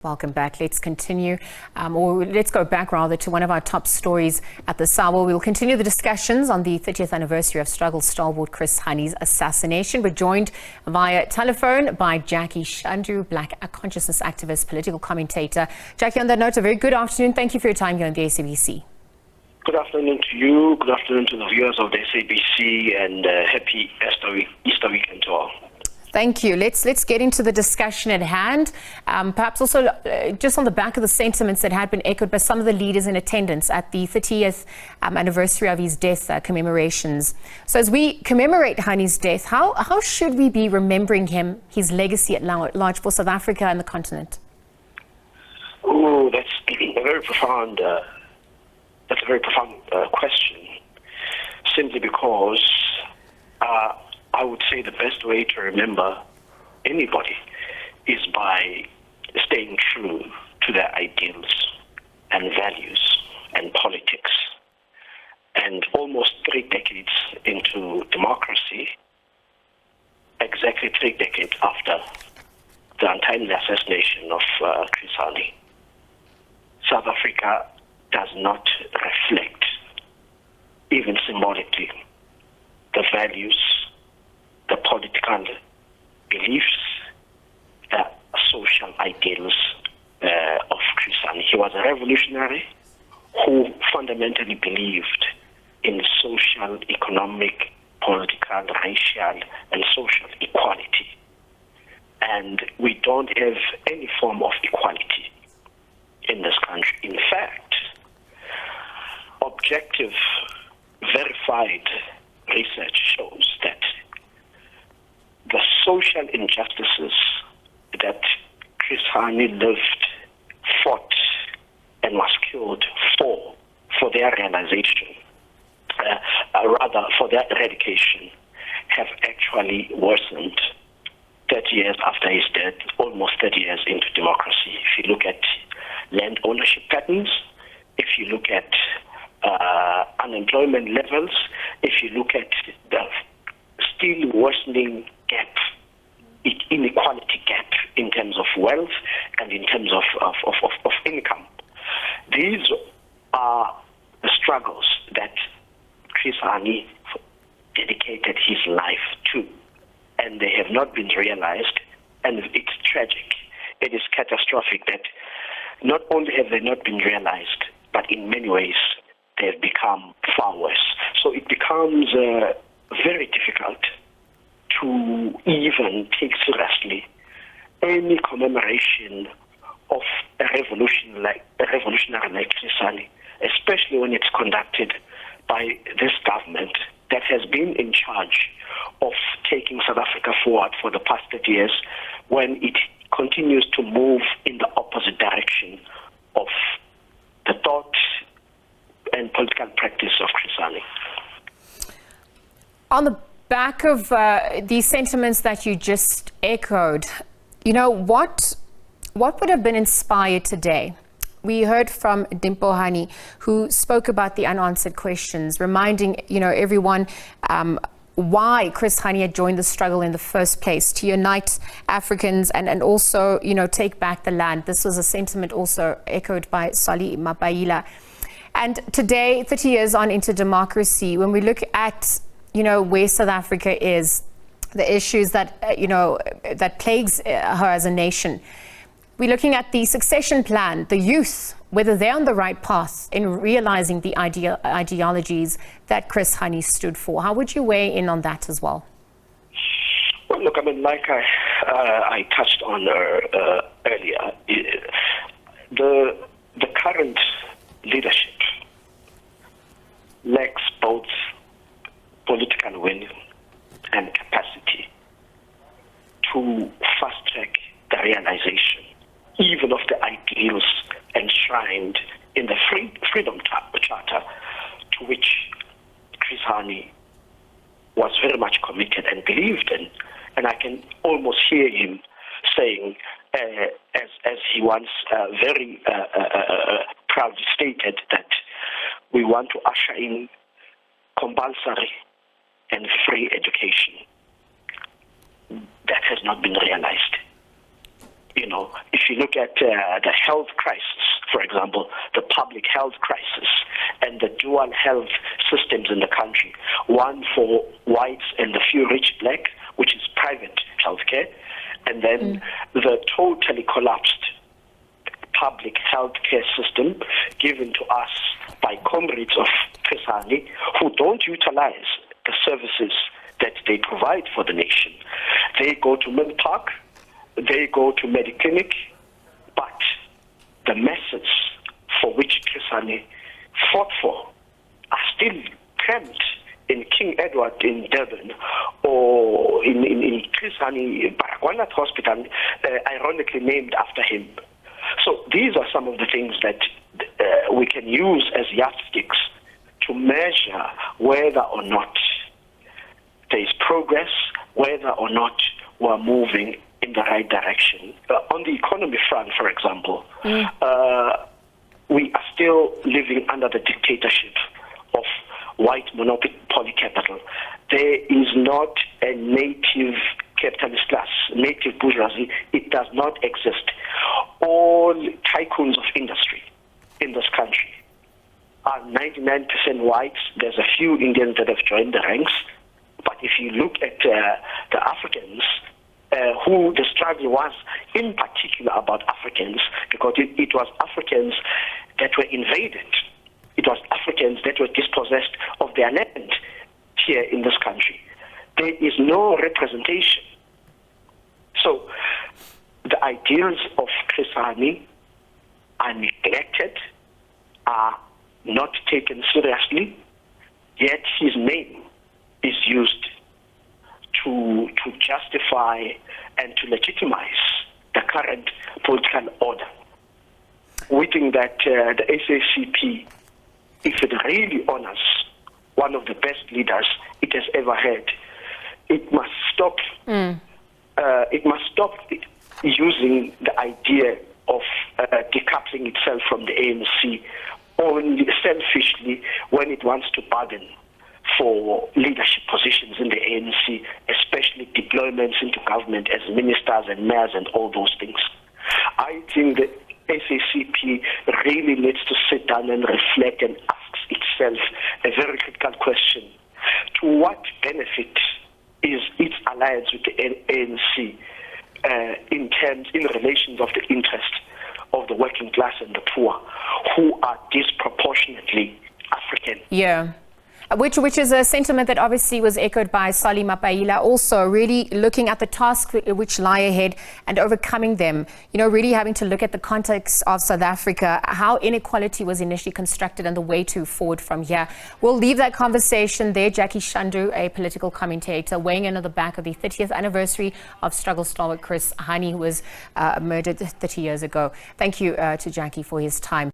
Welcome back. Let's continue, or let's go back rather to one of our top stories at the SABC. We'll continue the discussions on the 30th anniversary of struggle stalwart Chris Hani's assassination. We're joined via telephone by Jackie Shandu, Black consciousness activist, political commentator. Jackie, on that note, a very good afternoon. Thank you for your time here on the SABC. Good afternoon to you. Good afternoon to the viewers of the SABC, and happy Easter weekend to all. Thank you. Let's get into the discussion at hand. Perhaps also just on the back of the sentiments that had been echoed by some of the leaders in attendance at the 30th anniversary of his death commemorations. So as we commemorate Hani's death, how should we be remembering him, his legacy at large for South Africa and the continent? Oh, that's a very profound. That's a very profound question. Simply because. I would say the best way to remember anybody is by staying true to their ideals and values and politics. And almost 3 decades into democracy, exactly 3 decades after the untimely assassination of Chris Hani, South Africa does not reflect, even symbolically, the values, the political beliefs, the social ideals of Chris Hani. He was a revolutionary who fundamentally believed in social, economic, political, racial, and social equality. And we don't have any form of equality in this country. In fact, objective, verified research shows that the social injustices that Chris Hani lived, fought, and was killed for their realization, rather for their eradication, have actually worsened 30 years after his death, almost 30 years into democracy. If you look at land ownership patterns, if you look at unemployment levels, if you look at the still worsening gap, inequality gap in terms of wealth and in terms of income. These are the struggles that Chris Hani dedicated his life to, and they have not been realized, and it's tragic. It is catastrophic that not only have they not been realized, but in many ways they have become far worse. So it becomes very difficult to even take seriously any commemoration of a revolutionary like Chris Hani, especially when it's conducted by this government that has been in charge of taking South Africa forward for the past 30 years, when it continues to move in the opposite direction of the thought and political practice of Chris Hani. On the back of these sentiments that you just echoed, you know, what would have been inspired today? We heard from Dimpo Hani, who spoke about the unanswered questions, reminding, you know, everyone why Chris Hani had joined the struggle in the first place, to unite Africans and also, you know, take back the land. This was a sentiment also echoed by Sali Mapaila. And today, 30 years on into democracy, when we look at, you know, where South Africa is, the issues that, you know, that plagues her as a nation, we're looking at the succession plan, the youth, whether they're on the right path in realizing the ideologies that Chris Hani stood for. How would you weigh in on that as well? Well, look, I mean, like I touched on earlier, the current leadership lacks both political will and capacity to fast-track the realization even of the ideals enshrined in the Freedom Charter, to which Chris Hani was very much committed and believed in. And I can almost hear him saying, as he once very proudly stated, that we want to usher in compulsory and free education. That has not been realized. You know, if you look at the health crisis, for example, the public health crisis and the dual health systems in the country, one for whites and the few rich black, which is private healthcare, and then the totally collapsed public healthcare system given to us by comrades of Chris Hani who don't utilize the services that they provide for the nation. They go to Mill Park, they go to Mediclinic, but the methods for which Chris Hani fought for are still cramped in King Edward in Durban or in Chris Hani Baragwanath Hospital, ironically named after him. So these are some of the things that we can use as yardsticks to measure whether or not there is progress, whether or not we're moving in the right direction. On the economy front, for example, we are still living under the dictatorship of white monopoly capital. There is not a native capitalist class, native bourgeoisie. It does not exist. All tycoons of industry in this country are 99% whites. There's a few Indians that have joined the ranks. But if you look at the Africans, who the struggle was in particular about Africans, because it was Africans that were invaded. It was Africans that were dispossessed of their land here in this country. There is no representation. So the ideals of Chris Hani are neglected, are not taken seriously, yet his name is used to justify and to legitimize the current political order. We think that the SACP, if it really honors one of the best leaders it has ever had, it must stop. It must stop using the idea of decoupling itself from the ANC only selfishly when it wants to bargain for leadership positions in the ANC, especially deployments into government as ministers and mayors and all those things. I think the SACP really needs to sit down and reflect and ask itself a very critical question. To what benefit is its alliance with the ANC in relations of the interest of the working class and the poor, who are disproportionately African? Yeah. Which is a sentiment that obviously was echoed by Sali Mapaila, also really looking at the tasks which lie ahead and overcoming them. You know, really having to look at the context of South Africa, how inequality was initially constructed and the way to forward from here. We'll leave that conversation there. Jackie Shandu, a political commentator, weighing in on the back of the 30th anniversary of struggle stalwart Chris Hani, who was murdered 30 years ago. Thank you to Jackie for his time.